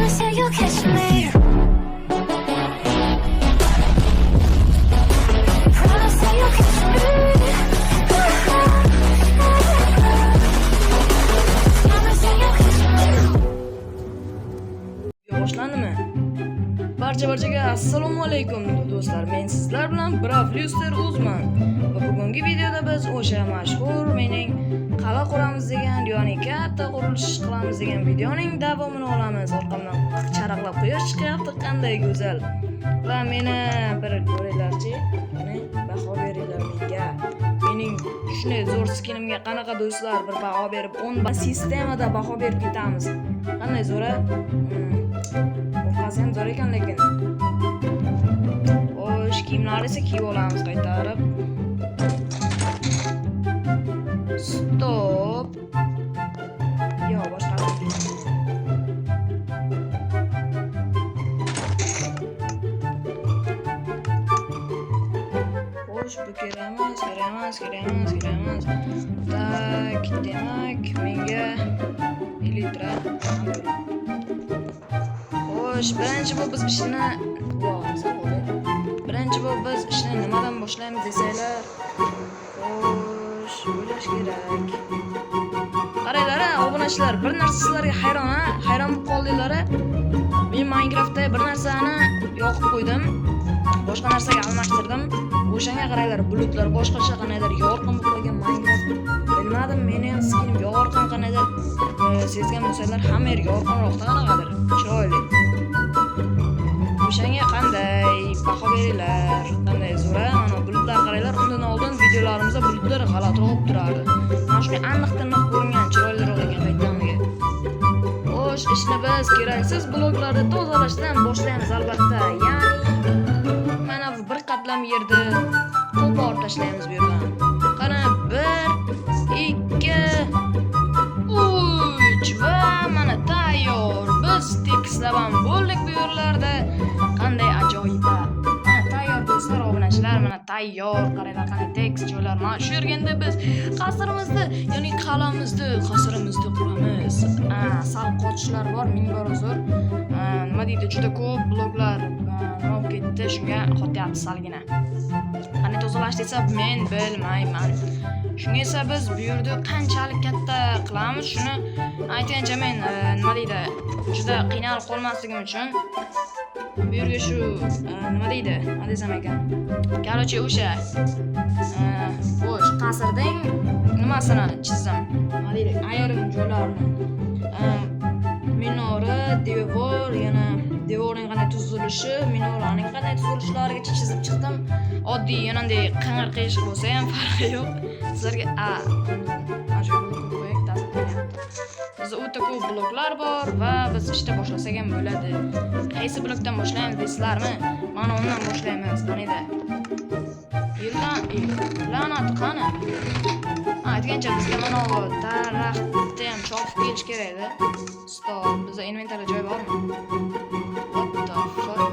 Promise that you'll catch me. Promise that you'll catch me. Promise that you'll catch me. Boshlandimi? Barchaga assalomu alaykum do'stlar. Men sizlar bilan Bravluster Uzman. Va bugungi videoda biz o'sha mashhur mening qala quramiz degan, ya'ni katta qurilish qilamiz degan videoning davomini olamiz. Orqamdan charaqlab quyosh chiqyapti, qanday go'zal. Va meni bir ko'ringlarchi, mana baho beringlar menga. Mening shunday zo'r skinimga qanaqa do'stlar bir baho berib, 10 sistemada baho berib ketamiz. Qanday zo'r-a? O'qasi ham zo'r ekan lekin. Xo'sh, kiyimlarni esa kiyib olamiz qaytarib. Stop. Yo, boshqa. Xo'sh, bu kerak emas. Tak, demak, menga elitra. Xo'sh, birinchi bo'lib biz ishni nimadan boshlaymiz desanglar. Xo'sh, o'ylash kerak. Qaranglar, obunachilar, bir narsa sizlarga hayron bo'lib qoldinglar. Men Minecraftda bir narsani yoqib qo'ydim. Boshqa narsaga almashtirdim. O'shanga qaranglar, bulutlar boshqacha qanaydir yorqin bo'lib qolgan Minecraft. Bilmadim, meni ham skinim yorqin qanaydir sezgan bo'lsanglar, hamma yer yorqinroqda qanaqadir chiroyli. O'shanga qanday baho beringlar? Qanday zo'r? Mana bulutlar qaranglar, undan oldin videolarimizda bulutlar g'alatiroq turardi. Mana shunday aniq-tiniq ko'ringan, chiroyliroq ekan qaytamiga. Xo'sh, ishni biz keraksiz bloklarni tozalashdan boshlaymiz albatta. Ya'ni mana bu bir qatlam yerni qo'porib tashlaymiz bu yerdan. Qani 1 2 3 va mana tayyor. Biz tekslab ham bo'ldik bu yerlarda. Qanday ajoyib. Mana tayyor do'stlar, obunachilar, mana tayyor. Qaranglar, qanday tekst joylar. Mana shu yerganda biz qasrimizni, ya'ni qalamizni, qasrimizni quramiz. Sal qochishlar bor, ming barobar. Nima deydi, juda ko'p bloklar nima ketdi, shunga qotyapti salgina. Qanday tozalash desa, men bilmayman. Shunga esa biz bu yerda qanchalik katta qilamiz, shuni aytgancha men nima deydi, juda qiynalib qolmasligim uchun bu yerga shu nima deydi, nima desam ekan. Короче, o'sha qasrning nimasini chizdim. Nima deydi, ayrim joylarini. Minora, devor, yana devorning qanday tuzilishi, minoraning qanday tuzilishlarigacha chizib chiqdim. Oddiy, yananday qing'ir qiyshiq bo'lsa ham farqi yo'q. Sizlarga bizda o'ta ko'p bloklar bor va biz ishda boshlasak ham bo'ladi. Qaysi blokdan boshlaymiz deysizlarmi? Mana undan boshlaymiz. Qanida? La'nat qani? Aytgancha bizga mana bu daraxtni ham chopib kelish kerak edi. Stop, bizda inventarda joy bormi? What the fuck?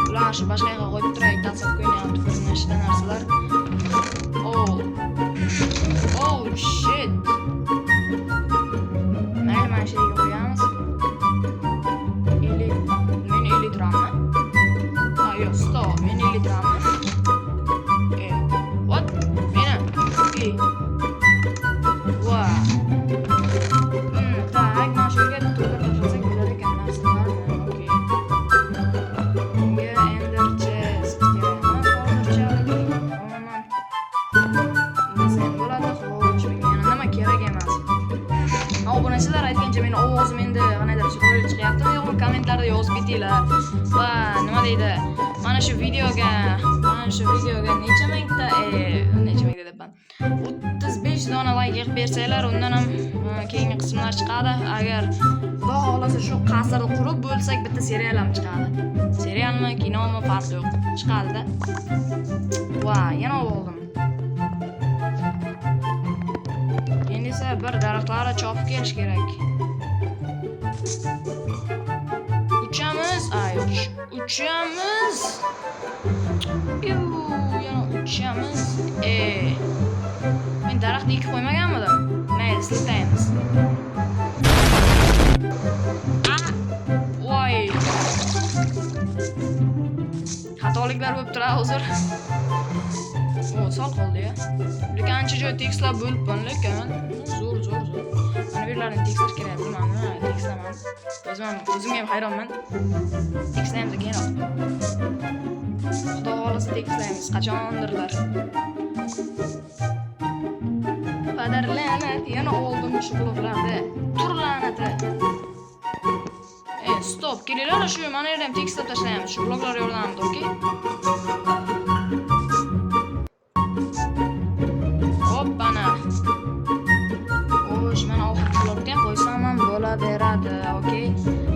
Ular shu boshqa yerga qo'yib turaylik, tashlab qo'ymayapti ko'rinishida narsalar. Oh shit. Mayli, mana shu yerga qo'yamiz. Men elitrammi? Yo'q, stop, men elitrammi? What? Meni? Wow. Tak, mana shu yerga to'g'ri tashlasak bo'lar ekan narsalar. Okay. Bunga ender chest kerakmi? Obunachilar aytgancha meni ovozim endi qanaydir chiroyli chiqyaptimi yo'qmi, kommentlarda yozib ketinglar. Va nima deydi, mana shu videoga necha mingta debman, 35 dona like yig'ib bersanglar, undan ham keyingi qismlar chiqadi. Agar Xudo xolasa shu qasrni qurib bo'lsak, bitta serial ham chiqadi. Serialmi, kinomi farqi yo'q, chiqadi-da. Va yana oldim. Endi esa bir daraxtlarni chopib kelish kerak. Uchamiz. Yana uchamiz. Men daraxtni ekib qo'ymaganmidim? Mayli, siltaymiz. bo'lib turadi hozir. O, sal qoldi-ya. Lekin ancha joy tekstlar bo'libman, lekin zo'r. Mana bu yerlarni tekstlar kerak, bilmadim, tekstlaman. O'zimga ham hayronman. Tekstlaymiz keyinroq. Xudo xolisa tekstlaymiz qachondirlar. Qadar la'nat yana oldim shu bloklarda. Tur la'nati. Stop, kelinglar, shu mana yerda ham tekstlab tashlaymiz. Shu bloklar yordamida, okey? Hoppana. Xo'sh, mana oxirgi blokka ham qo'ysam ham bo'laveradi, okey?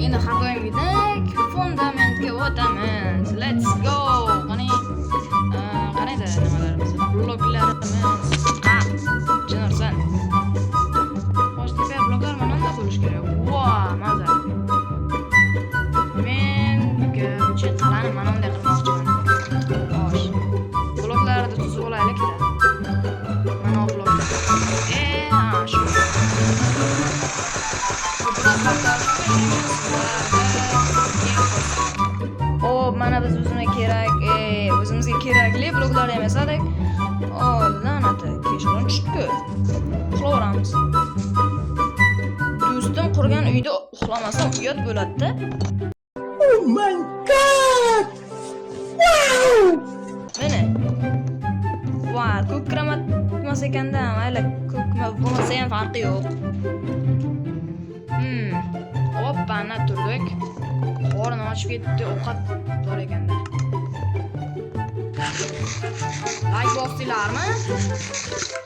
Endi har doimgidek fundamentga o'tamiz. Let's go. Qaraydi nimalarimiz, bloklarimiz. Jinursan. Boshqa bloklar mana bunday bo'lish kerak. Voy, maza. Men ko'cha qalani mana bunday qilmoqchiman. Xo'sh. Bloklarni tuzib olaylik-da. Mana bu bloklar. Shu. Mana biz o'zimizga kerakli bloklar emas edik. La'nati, kechqurun tushibdi. Uxlaveramiz. Do'stim qurgan uyda uxlamasam uyat bo'ladi-da. Oh my god! Wow! Mana. Voy, ko'k kramat bo'lmas ekanda, mayli, ko'kma bo'lmasa ham farqi yo'q. Hoppana turdik. Qornim ochib ketdi, ovqat bor ekanda. Like bosdinglarmi?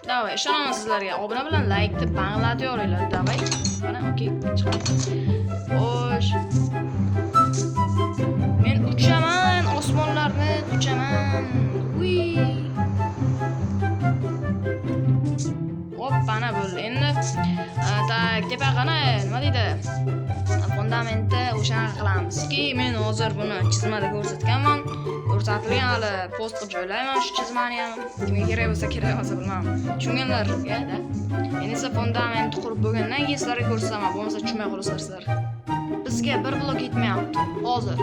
Davay, ishonaman sizlarga. Obuna bilan like deb banglatib yoringlar, davay. Mana, okey, chiqadi. Xo'sh. Men uchaman, osmonlarni uchaman. Hoppana bo'ldi. Endi tepa qana, nima deydi? Fundamentda o'shanaqa qilamizki, men hozir buni chizmada ko'rsatganman. Ko'rsatilgan hali post qilib joylayman shu chizmani ham. Kimga kerak bo'lsa bilmadim. Tushunganlarga-da. Endi esa fundamentni qurib bo'lgandan keyin sizlarga ko'rsataman, bo'lmasa tushunmay qolasizlar. Bizga bir blok yetmayapti. Hozir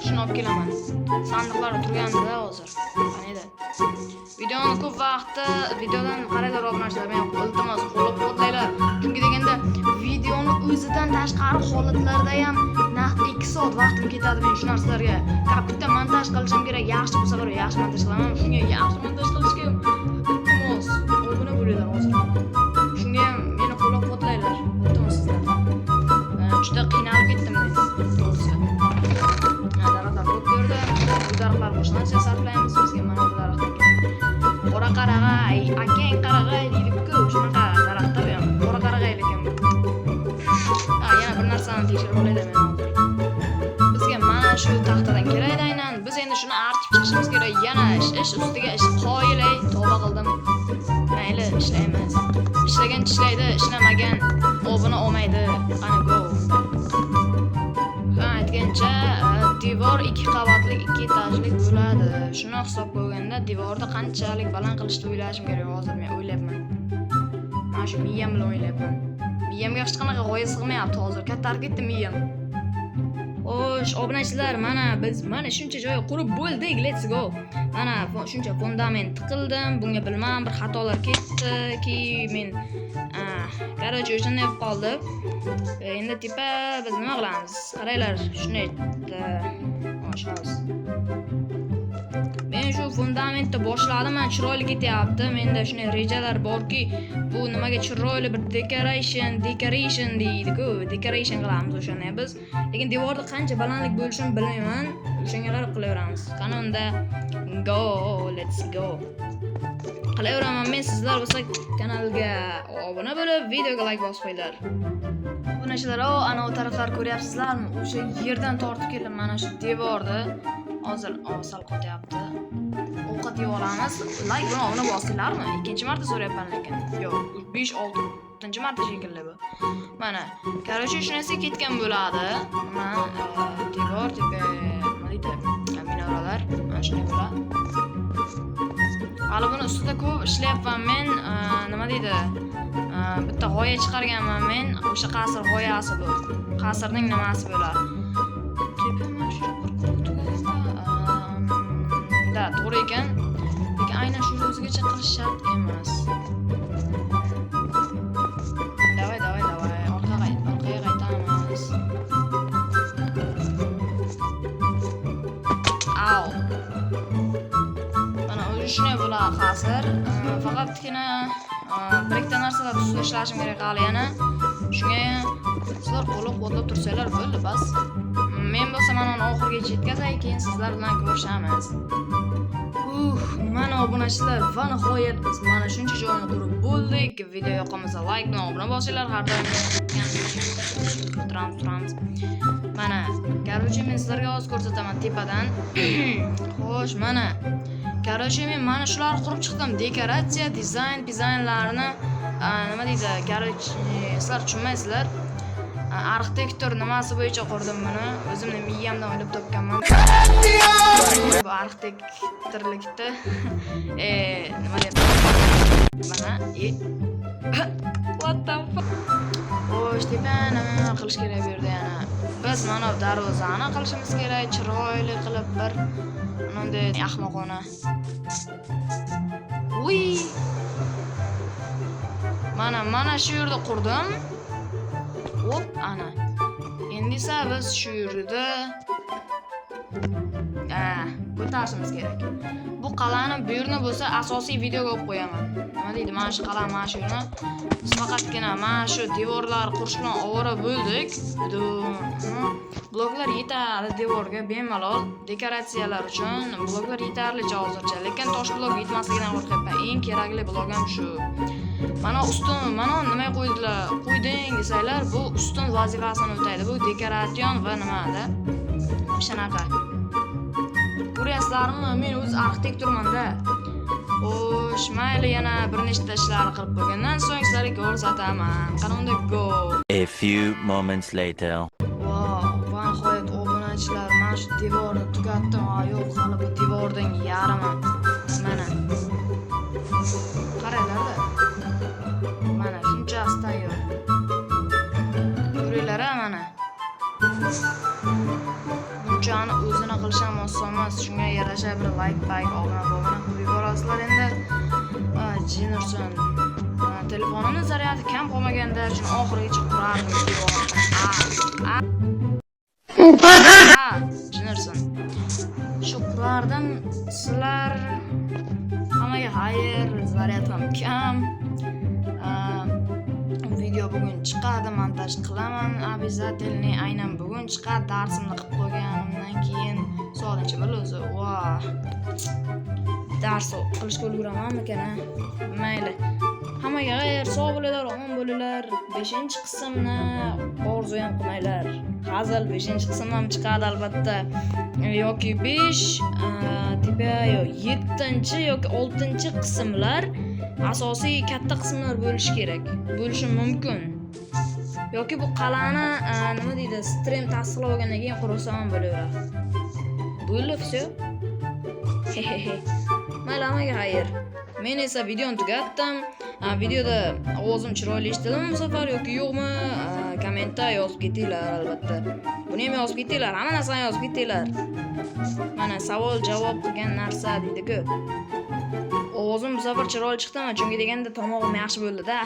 shuni olib kelaman. Sandiqlar turganda hozir. Qaniydi? Videoni ko'p vaqtda videodan qaranglar obunachlar, men iltimos qo'llab-quvvatlanglar. Chunki deganda videoni o'zidan tashqari holatlarda ham naqd 2 soat vaqtim ketadi men shu narsalarga. Bitta montaj qilishim kerak, yaxshi bo'lsa bir yaxshi montaj qilaman. Shunga yaxshi montaj qilishga iltimos obuna bo'linglar hozir. Shunga ham meni qo'llab-quvvatlanglar. Iltimos sizlar. Juda qiynalib ketdim men, to'g'risi. Daraxtlar ko'p ko'rdi. Bu daraxtlar boshlansa sarflaymiz bizga mana bu daraxtlar. Qora qarag'ay, akang qarag'ay deydi-ku, shunaqa daraxtlar ham. Qora qarag'ay lekin. Yana bir narsani tekshirib olaylik men hozir. Bizga mana shu taxtadan kerak aynan. Biz endi shuni artib chiqishimiz kerak. Yana ish ustiga ish qoyilay, tavba qildim. Mayli, ishlaymiz. Ishlagan ishlaydi, ishlamagan obuna olmaydi. Qani go. Aytgancha devor 2 qavatli, 2 etajlik bo'ladi. Shuni hisob qo'yganda devorda qanchalik baland qilishni o'ylashim kerak hozir men o'ylayapman. Mana shu miyam bilan o'ylayapman. Miyamga hech qanaqa g'oya sig'mayapti hozir. Kattarib ketdi miyam. Xo'sh, obunachilar, mana biz shuncha joy qurib bo'ldik. Let's go. Mana shuncha fundament qildim. Bunga bilmam bir xatolar ketdi-ki men Короче, o'shanda bo'lib qoldi. Endi tepa biz nima qilamiz? Qaranglar, shuni xo'sh. Men shu fundamentni boshladim, men chiroyli ketyapti. Menda shunday rejalar borki, bu nimaga chiroyli bir decoration deydi-ku, decoration qilamiz o'shani biz. Lekin devorda qancha balandlik bo'lishini bilmayman. O'shanga qarab qilaveramiz. Qani unda go, let's go. Qilaveraman men, sizlar bo'lsa kanalga obuna bo'lib, videoga like bosib qo'yinglar. Obunachilar, ana u taraflar ko'ryapsizlarmi? O'sha yerdan tortib keldim mana shu devorni. Hozir sal qotyapti. Ovqat yeb olamiz. Like bilan obuna bosinglarmi? Ikkinchi marta so'rayapman lekin. Yo'q, 5-6 marta shekilli bu. Mana, короче, shunisi ketgan bo'ladi. Mana devor tipi, nima deydi? Minoralar, mana shunday bo'ladi. Hali buni ustida ko'p ishlayapman men. Nima deydi? Bitta g'oya chiqarganman men. O'sha qasr g'oyasi bu. Qasrning nimasi bo'ladi? Da, to'g'ri ekan. Lekin aynan shu o'zigacha qilish shart emas. Davay. Orqaga qaytamiz. Au. Mana o'zi shunday bo'ladi hozir. Faqatgina bir ikkita narsalar ustida ishlashim kerak hali yana. Shunga sizlar qo'llab tursanglar bo'ldi bas. Men bo'lsa mana uni oxirigacha yetkazay, keyin sizlar bilan ko'rishamiz. Mana obunachilar va nihoyat biz mana shuncha joyni ko'rib bo'ldik. Video yoqmasa like bilan obuna bo'lsanglar, har doim turamiz. Mana, короче, men sizlarga hozir ko'rsataman tepadan. Xo'sh, mana. Короче, men mana shularni qurib chiqdim. Dekoratsiya, dizaynlarni nima deydi? Короче, sizlar tushunmaysizlar. Arxitektor nimasi bo'yicha qurdim buni. O'zimning miyamdan o'ylab topganman. Bu arxitektorlikda nima deydi? Mana what the fuck? Xo'sh, tepani qilish kerak bu yerda yana. Biz mana darvozani qilishimiz kerak, chiroyli qilib bir bunday ahmoqona. Uy! Mana shu yerda qurdim. Hop, ana. Endi esa biz shu yerda ko'tarishimiz kerak. Bu qal'ani bu yerni bo'lsa asosiy videoga qo'yib qo'yaman. Nima deydi? Mana shu qal'a, mana shu yerni. Biz faqatgina mana shu devorlar qurish bilan ovora bo'ldik. Bloklar yetadi devorga bemalol. Dekoratsiyalar uchun bloklar yetarlicha hozircha, lekin tosh blok yetmasligidan qo'rqyapman. Eng kerakli blok ham shu. Mana ustun, mana nima qo'yding desanglar, bu ustun vazifasini o'taydi. Bu dekoratsion va nimada? Shunaqa. Ko'ryapsizlarmi? Men o'z arxitektorman-da. Xo'sh, mayli yana bir nechta ishlar qilib qo'ygandan so'ng sizlarga ko'rsataman. Qanday go. A few moments later. Wow, va nihoyat obunachilar, mana shu devorni tugatdim. Yo'q, hali bu devorning yarmi. Mana. Qaranglar-da. Mana shunchasi tayyor. Ko'ringlar-a mana. Bunchani o'zini qilish ham oson emas. Shunga yarasha bir like, obuna qilib yuborasizlar endi. Jinurson. Telefonimning zaryadi kam qolmaganda shuni oxirigacha qurardim Jinurson. Shu qurardim. Sizlar hammaga xayr, zaryad ham kam. Video bugun chiqadi, montaj qilaman. Обязательно aynan bugun chiqadi. Darsimni qilib qo'yganimdan keyin so'zinchi o'zi. Voh. Dars qilishga ulguramanmikan? Mayli. Hammaga xayr, sog' bo'linglar, omon bo'linglar. 5-qismni orzu ham qilmanglar. Hazil 5-qism ham chiqadi albatta. Yoki 5, tepa yo 7 yoki 6-qismlar asosiy katta qismlar bo'lishi kerak. Bo'lishi mumkin. Yoki bu qal'ani nima deydi, stream tasdiqlab olgandan keyin qursa ham bo'laveradi. Bo'ldi, все. Mayli, hammaga xayr. Men esa videoni tugatdim. Videoda ovozim chiroyli eshitildimi bu safar yoki yo'qmi? Kommentda yozib ketinglar albatta. Buni ham yozib ketinglar, hamma narsani yozib ketinglar. Mana savol javob qilgan narsa deydi-ku. Ovozim bu safar chiroyli chiqdimi? Chunki deganda tomog'im yaxshi bo'ldi-da.